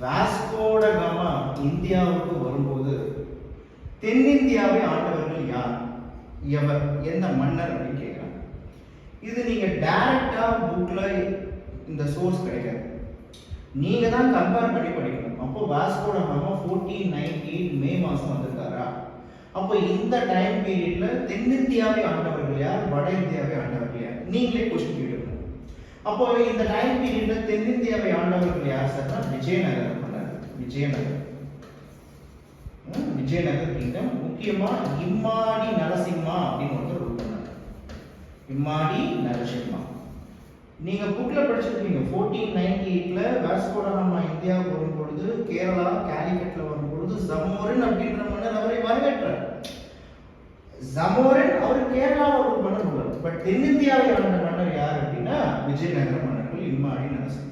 Vasco da Gama இந்தியாவுக்கு வரும்போது தென்னிந்தியாவை ஆண்டவர்கள் யார், எவர், எந்த மன்னர் அப்படின்னு கேட்குறாங்க. இது நீங்க டைரக்டா புக்ல இந்த சோர்ஸ் கிடைக்காது, நீங்க தான் கம்பேர் பண்ணி படிக்கணும். அப்போ வாஸ்கோட காமா 1498 மே மாசம் வந்திருக்காரா, அப்போ இந்த டைம் பீரியட்ல தென்னிந்தியாவை ஆண்டவர்கள் யார், வட இந்தியாவை ஆண்டவர்கள் யார், நீங்களே கொஸ்டின் கேட்டுக்கணும். அப்போ இந்த டைம் பீரியட்ல தென்னிந்தியாவை ஆண்டவர்கள் யார் சார்னா விஜயநகர் மன்னர். விஜயநகர் கிங்டம். முக்கியமா இம்மாடி நரசிம்மா அப்படின்னு ஒருத்தர் ரூல் பண்ணார். இம்மாடி நரசிம்மா நீங்க புக்ல படிச்சிருக்கீங்க. 1498ல வாஸ்கோ ட காமா இந்தியாவுக்கு வரும்பொழுது கேரளா காலிக்கட்ல வரும்பொழுது ஜமோரின் அப்படின்ற மன்னர் அவரை வரவேற்றார். ஜமோரின் அவர் கேரளாவில் ஒரு மன்னர் உள்ளார். பட் தென்னிந்தியாவை ஆண்ட மன்னர் யார் அப்படின்னா விஜயநகர மன்னர்கள் இம்மாடி நரசிம்மா.